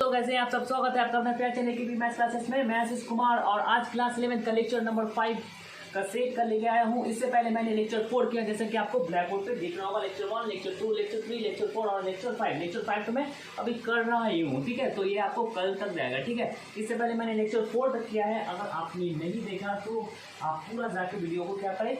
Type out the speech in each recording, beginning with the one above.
Hello, कैसे हैं आप सब। स्वागत है आपका अपना प्यार चैनल की मैथ्स क्लासेस में। मैं आशीष कुमार और आज क्लास 11 का लेक्चर नंबर 5 का सेट कर लेके आया हूँ। इससे पहले मैंने लेक्चर 4 किया, जैसे कि आपको ब्लैक बोर्ड पे दिख रहा होगा। लेक्चर 1, लेक्चर 2, लेक्चर 3, लेक्चर 4 और लेक्चर 5। लेक्चर 5 तो मैं अभी कर रहा ही हूँ, ठीक है। तो ये आपको कल तक जाएगा, ठीक है। इससे पहले मैंने लेक्चर 4 तक किया है। अगर आपने नहीं देखा तो आप पूरा जाके वीडियो को क्या करें,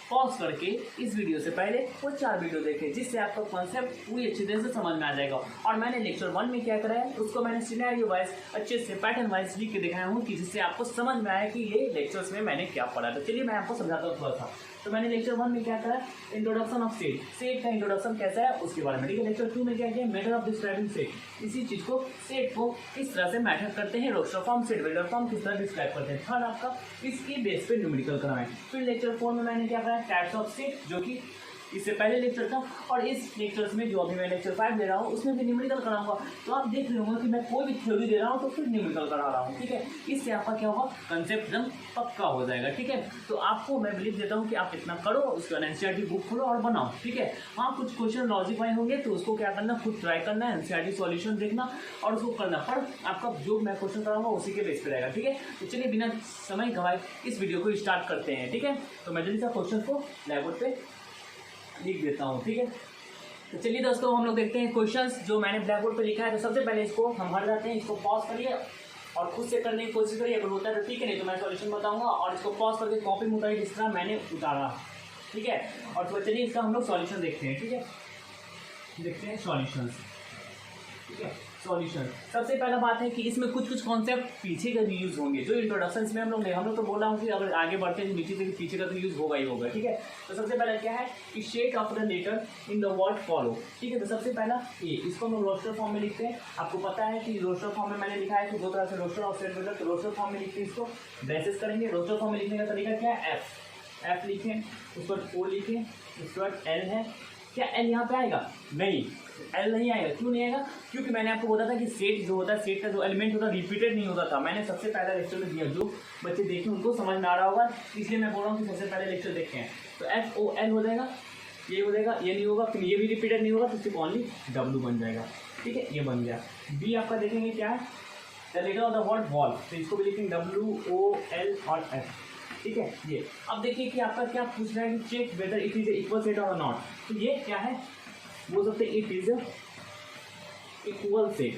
पॉज करके इस वीडियो से पहले वो 4 वीडियो देखें, जिससे आपका कॉन्सेप्ट पूरी अच्छी तरह से समझ में आ जाएगा। और मैंने लेक्चर 1 में क्या करा है उसको मैंने सिनेरियो वाइज अच्छे से पैटर्न वाइज लिख के दिखाया हूँ, कि जिससे आपको समझ में आया कि ये लेक्चर्स में मैंने क्या पढ़ा। तो चलिए मैं आपको समझाता हूँ थोड़ा सा। तो मैंने लेक्चर 1 में क्या करा, इंट्रोडक्शन ऑफ सेट, सेट का इंट्रोडक्शन कैसा है उसके बारे में, ठीक है। लेक्चर 2 में क्या किया, मेथड ऑफ डिस्क्राइबिंग सेट, इसी चीज को सेट को किस तरह से मैथड करते हैं, roster form, set builder form किस तरह डिस्क्राइब करते हैं। थर्ड आपका इसके बेस पे न्यूमेरिकल कराएं। फिर लेक्चर 4 में मैंने क्या करा, टाइप्स ऑफ सेट, जो कि इससे पहले लेक्चर था, और इस लेक्चर्स में जो अभी मैं लेक्चर 5 दे रहा हूँ उसमें भी न्यूमेरिकल कराऊंगा। तो आप देख रहे होंगे कि मैं कोई भी थ्योरी दे रहा हूँ तो फिर न्यूमेरिकल करा रहा हूँ, ठीक है। इससे आपका क्या होगा, कंसेप्ट एकदम पक्का हो जाएगा, ठीक है। तो आपको मैं बिलीव देता हूँ कि आप इतना करो, उसके बाद एनसीईआरटी बुक खोलो और बनाओ, ठीक है। हाँ, कुछ क्वेश्चन लॉजिक वाइज होंगे तो उसको क्या करना, खुद ट्राई करना, एनसीईआरटी सॉल्यूशन देखना और उसको करना। पर आपका जो मैं क्वेश्चन कराऊंगा उसी के बेस पे रहेगा, ठीक है। तो चलिए बिना समय गवाए इस वीडियो को स्टार्ट करते हैं, ठीक है। तो मैं जल्दी से क्वेश्चन को ब्लैक बोर्ड पे लिख देता हूँ, ठीक है। तो चलिए दोस्तों, हम लोग देखते हैं क्वेश्चंस जो मैंने ब्लैक बोर्ड पे लिखा है। तो सबसे पहले इसको हम हट जाते हैं, इसको पॉज करिए और खुद से करने की कोशिश करिए। अगर होता है तो ठीक है, नहीं तो मैं सॉल्यूशन बताऊंगा और इसको पॉज करके कॉपी में उतारिए जिस तरह मैंने उतारा, ठीक है। और तो चलिए इसका हम लोग सॉल्यूशन देखते हैं, ठीक है। देखते हैं सॉल्यूशन, ठीक है। सॉल्यूशन सबसे पहला बात है कि इसमें कुछ कुछ कॉन्सेप्ट पीछे का भी यूज होंगे, जो इंट्रोडक्शन में हम लोग तो बोल रहा हूँ कि अगर आगे बढ़ते हैं नीचे से पीछे का तो यूज होगा ही होगा, ठीक है। तो सबसे पहला क्या है कि shade of the letter in the word follow, ठीक है। तो सबसे पहला ए, इसको हम रोस्टर फॉर्म में लिखते हैं। आपको पता है कि रोस्टर फॉर्म में मैंने लिखा है कि दो तरह से रोस्टर और सेट बिल्डर। तो रोस्टर फॉर्म में लिखते हैं, इसको ब्रेसेस करेंगे। रोस्टर फॉर्म में लिखने का तरीका क्या है, एफ लिखें, उसके बाद ओ लिखें, उसके बाद एल है। क्या एल यहाँ पे आएगा? नहीं, एल नहीं आएगा। क्यों नहीं आएगा? क्योंकि मैंने आपको बोला था कि सेट जो होता है, सेट का जो एलिमेंट होता है रिपीटेड नहीं होता था। मैंने सबसे पहला लेक्चर में दिया, जो बच्चे देखें उनको समझ में आ रहा होगा, इसलिए मैं बोल रहा हूँ कि सबसे पहले लेक्चर देखते हैं। तो एफ ओ एल हो जाएगा, ये हो जाएगा, ये नहीं होगा, फिर ये भी रिपीटेड नहीं होगा, तो सिर्फ ओनली डब्ल्यू बन जाएगा, ठीक है। ये बन गया। बी आपका देखेंगे क्या है, the letter of the word wall, तो इसको भी लिखेंगे डब्ल्यू ओ एल और एफ, ठीक है। ये अब देखिए कि आपका क्या पूछ रहा है कि check whether it is equal set और नॉट। तो ये क्या है, बोल सकते हैं it is equal set,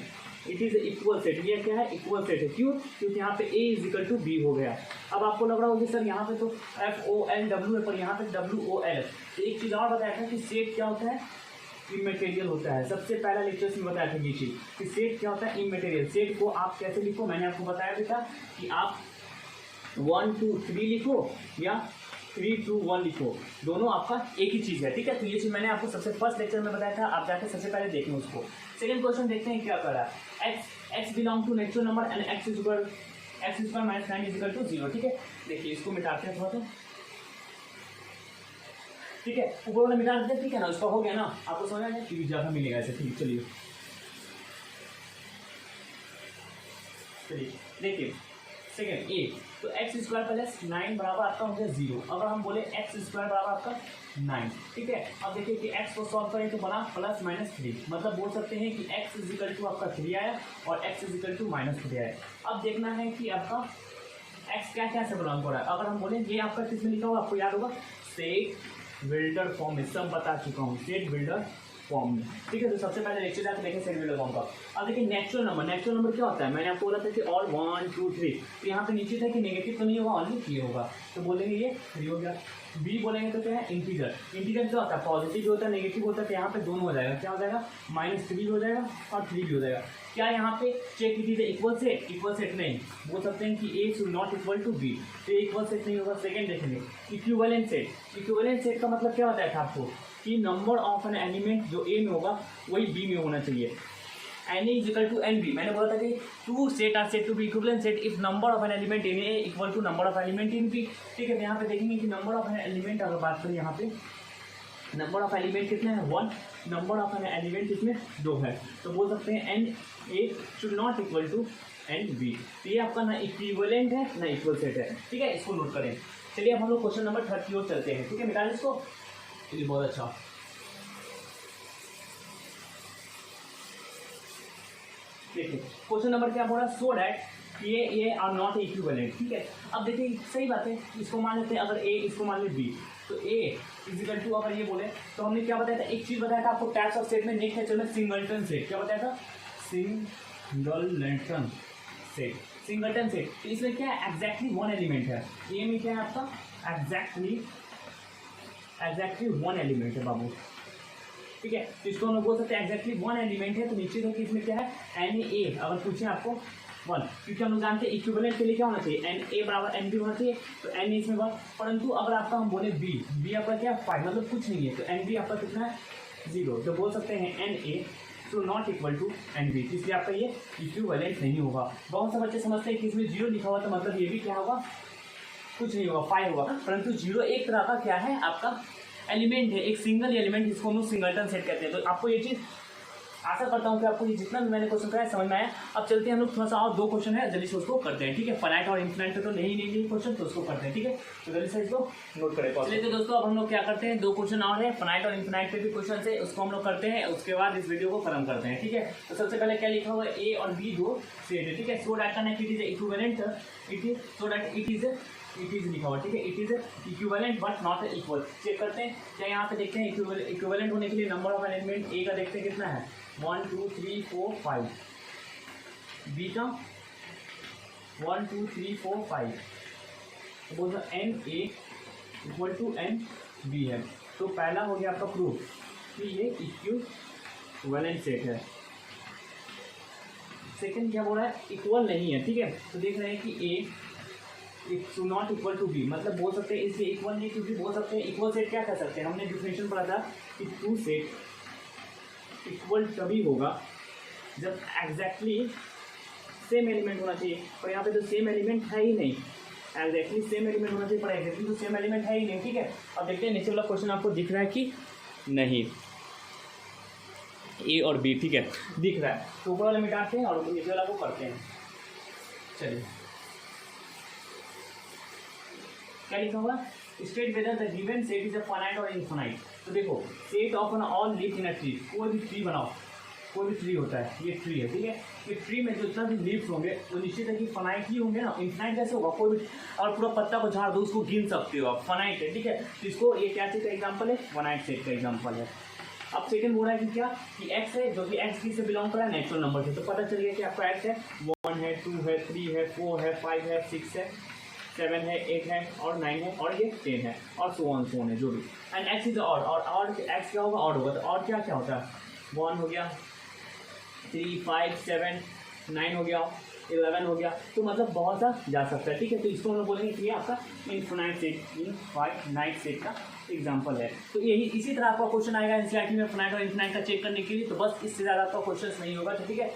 it is equal set. ये क्या है, इक्वल सेट है। क्यों? क्योंकि यहाँ पे ए इज इक्वल टू बी हो गया। अब आपको लग रहा होगा सर यहाँ पे तो एफ ओ एल डब्ल्यू है, पर यहाँ पे डब्ल्यू ओ एल। तो एक चीज़ और बताया था कि सेट क्या होता है, इमेटेरियल होता है। सबसे पहला लेक्चर में बताया था ये चीज़ कि सेट क्या होता है, इमेटेरियल। सेट को आप कैसे लिखो, मैंने आपको बताया भी था कि आप 1 2 3 लिखो या 3 2 1 लिखो, दोनों आपका एक ही चीज़ है, ठीक है। तो ये चीज़ मैंने आपको सबसे फर्स्ट लेक्चर में बताया था, आप जाके सबसे पहले देखें उसको। सेकंड क्वेश्चन देखते हैं क्या कर रहा है। X belong to natural number and X square minus 9 is equal to 0, ठीक है। देखिए इसको मिटाते हैं थोड़ा सा, ठीक है। ऊपर वाला मिटा देते हैं, ठीक है ना। उसका हो गया ना, आपको समझ आ गया, ज़्यादा मिलेगा ऐसे, ठीक है। चलिए देखिए सेकेंड ए, तो एक्स स्क्वायर प्लस 9 बराबर आपका हो गया 0। अगर हम बोले एक्स स्क्वायर बराबर आपका 9, ठीक है। अब देखिए कि एक्स को सॉल्व करें तो बना प्लस माइनस 3, मतलब बोल सकते हैं कि एक्स इज इक्वल टू आपका 3 आया और X is equal to minus 3 आया। अब देखना है कि आपका एक्स क्या क्या से बिलोंग हो रहा है। अगर हम बोले ये आपका किस में लिखा होगा, आपको याद होगा, सेट बिल्डर फॉर्म में, सब बता चुका हूँ, सेट बिल्डर फॉर्म में, ठीक है। तो सबसे पहले लेक्चर जाकर देखें सेट बिल्डर फॉर्म का। अब देखिए नेचुरल नंबर क्या होता है, मैंने आपको बोला था कि और 1 2 3, तो यहाँ पे नीचे था कि नेगेटिव तो नहीं होगा, ऑनली ये होगा, तो बोलेंगे ये 3 हो गया। बी बोलेंगे तो क्या है, इंटीजर। इंटीजर क्या होता है, पॉजिटिव भी होता है नेगेटिव होता है, तो यहाँ पे दोनों हो जाएगा। क्या हो जाएगा, -3 हो जाएगा और 3 भी हो जाएगा। क्या यहाँ पे check it is equal set नहीं, बोल सकते हैं कि A should not equal to B, तो इक्वल सेट नहीं होगा। सेकंड देखेंगे इक्विवेलेंट सेट का मतलब क्या होता है आपको, कि नंबर ऑफ एन एलिमेंट जो ए में होगा वही बी में होना चाहिए। N A is equal to N B, मैंने बोला था कि two set are set to be equivalent set if number of N element in A equal to number of element in B, ठीक है। तो यहाँ पे देखेंगे कि नंबर ऑफ एन एलिमेंट, अगर बात करें यहाँ पे नंबर ऑफ एलिमेंट कितने हैं, 1, नंबर ऑफ एन एलिमेंट कितने 2 है, तो बोल सकते हैं N A should not equal to N B. तो ये आपका ना इक्विवेलेंट है ना इक्वल सेट है, ठीक है। इसको नोट करें। चलिए अब हम लोग क्वेश्चन नंबर 3 की ओर चलते हैं, ठीक है। निकालें इसको, चलिए बहुत अच्छा। देखिए क्वेश्चन नंबर क्या बोल रहा है, सो डैट ये आर नॉट इक्विवेलेंट। ठीक है, अब देखिए सही बात है, इसको मान लेते हैं, अगर ए इसको मान ले बी, तो ए इजिकल टू अगर ये बोले तो हमने क्या बताया था, एक चीज बताया था आपको टाइप्स ऑफ सेट में, नेक्स्ट लेक्चर में सिंगलटन सेट, क्या बताया था, सिंगलटन सेट, सिंगलटन सेट। तो इसमें क्या है, एग्जैक्टली वन एलिमेंट है, ए में क्या है आपका एग्जैक्टली वन एलिमेंट है बाबू। ठीक है, तो इसको हम लोग बोल सकते हैं एग्जैक्टली वन एलिमेंट है, तो निश्चित है कि इसमें क्या है एन ए, अगर पूछे आपको वन, क्योंकि हम लोग जानते हैं इक्विवेलेंट के लिए क्या होना चाहिए, एन ए बराबर एन बी होना चाहिए, तो एन इसमें वन। परंतु अगर आपका हम बोले बी, बी आपका क्या है 5, मतलब कुछ नहीं है, तो एन बी आपका कितना है 0, तो बोल सकते हैं एन ए तो not equal to N B, इसलिए आपका ये इक्विवेलेंट नहीं होगा। बहुत से बच्चे समझते हैं कि इसमें 0 लिखा हुआ तो मतलब ये भी क्या होगा, कुछ नहीं होगा, 5 होगा, परंतु 0 एक तरह का क्या है आपका एलिमेंट है, एक सिंगल एलिमेंट, जिसको हम लोग सिंगलटन सेट कहते हैं। तो आपको ये चीज़ आशा करता हूँ कि आपको ये जितना भी मैंने क्वेश्चन कराया समझ में आया। अब चलते हैं हम लोग थोड़ा सा और 2 क्वेश्चन है, जल्दी से उसको करते हैं। ठीक है, फाइनाइट और इनफिनाइट तो नहीं क्वेश्चन, तो उसको करते हैं। ठीक है, तो जल्दी से इसको नोट करें। चलिए तो दोस्तों अब हम लोग क्या करते हैं, 2 क्वेश्चन और है, फाइनाइट और इनफिनाइट पे भी क्वेश्चन है, उसको हम लोग करते हैं, उसके बाद इस वीडियो को खत्म करते हैं। ठीक है, तो सबसे पहले क्या लिखा हुआ है, ए और बी 2 सेट है। ठीक है, so that it is equivalent, it is so that it is लिखा हुआ। ठीक है, it is equivalent but not equal. Check करते हैं क्या, यहाँ पे देखते हैं इक्विवेलेंट होने के लिए नंबर ऑफ एलिमेंट ए का देखते हैं कितना है, 1 2 3 4 5, बी का 1 2 3 4 5, तो बोल दो N A equal to N B है। तो पहला हो गया आपका प्रूफ कि ये इक्विवेलेंट सेट है। सेकंड क्या बोल रहा है, इक्वल नहीं है। ठीक है, तो देख रहे हैं कि ए नॉट इक्वल टू बी, मतलब बोल सकते हैं इसलिए इक्वल नहीं, क्योंकि बोल सकते हैं इक्वल सेट क्या कर सकते हैं, हमने डिफिनेशन पढ़ा था कि 2 सेट इक्वल तभी होगा जब एग्जैक्टली सेम एलिमेंट होना चाहिए, और यहाँ पे तो सेम एलिमेंट है ही नहीं, एग्जैक्टली सेम एलिमेंट होना चाहिए, पर एग्जैक्टली तो सेम एलिमेंट है ही नहीं। ठीक है, अब देखते हैं नीचे वाला क्वेश्चन आपको दिख रहा है कि नहीं, ए और बी। ठीक है, दिख रहा है, तो ऊपर वाला मिटाते हैं और नीचे वाला को करते हैं। चलिए क्या लिखा हुआ, state whether the given set is a finite और इनफाइनाइट। तो देखो set of N all leave in a tree, कोई भी ट्री बनाओ, कोई भी ट्री होता है, ये ट्री है। ठीक है, ये ट्री में जितना भी लीव्स होंगे वो निश्चित है कि फाइनाइट ही होंगे ना, इनफाइनाइट कैसे होगा, कोई भी और पूरा पत्ता को झाड़ दो उसको गिन सकते हो आप, फाइनाइट है। ठीक है, तो इसको ये क्या चीज़ का एग्जाम्पल है, फाइनाइट सेट का एग्जाम्पल है। अब सेकंड बोल रहा है कि क्या, कि एक्स है जो कि एक्स की से बिलोंग कर रहा है नेचुरल नंबर से, तो पता चल गया कि आपका एक्स है 1 है 2 है 3 है 4 है 5 है 6 है 7 है 8 है और 9 है और ये 10 है और सो ऑन है जो भी। एंड एक्स इज ऑड, और एक्स क्या होगा, ऑड होगा। तो ऑड क्या क्या होता है, 1 हो गया, 3 5 7 9 हो गया, 11 हो गया, तो मतलब बहुत सा जा सकता है। ठीक है, तो इसको हम लोग बोलेंगे कि ये आपका इनफिनाइट सेट, इनफाइनाइट सेट का एग्जाम्पल है। तो यही इसी तरह आपका क्वेश्चन आएगा एनसीईआरटी में फाइनाइट और इनफिनाइट का चेक करने के लिए, तो बस इससे ज़्यादा आपका क्वेश्चन नहीं होगा। ठीक है,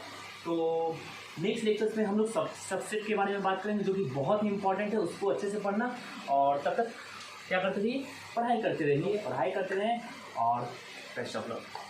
तो नेक्स्ट लेक्चर्स में हम लोग सबसेट के बारे में बात करेंगे, जो कि बहुत ही इंपॉर्टेंट है, उसको अच्छे से पढ़ना, और तब तक क्या करते रहिए, पढ़ाई करते रहिए और बेस्ट ऑफ लक।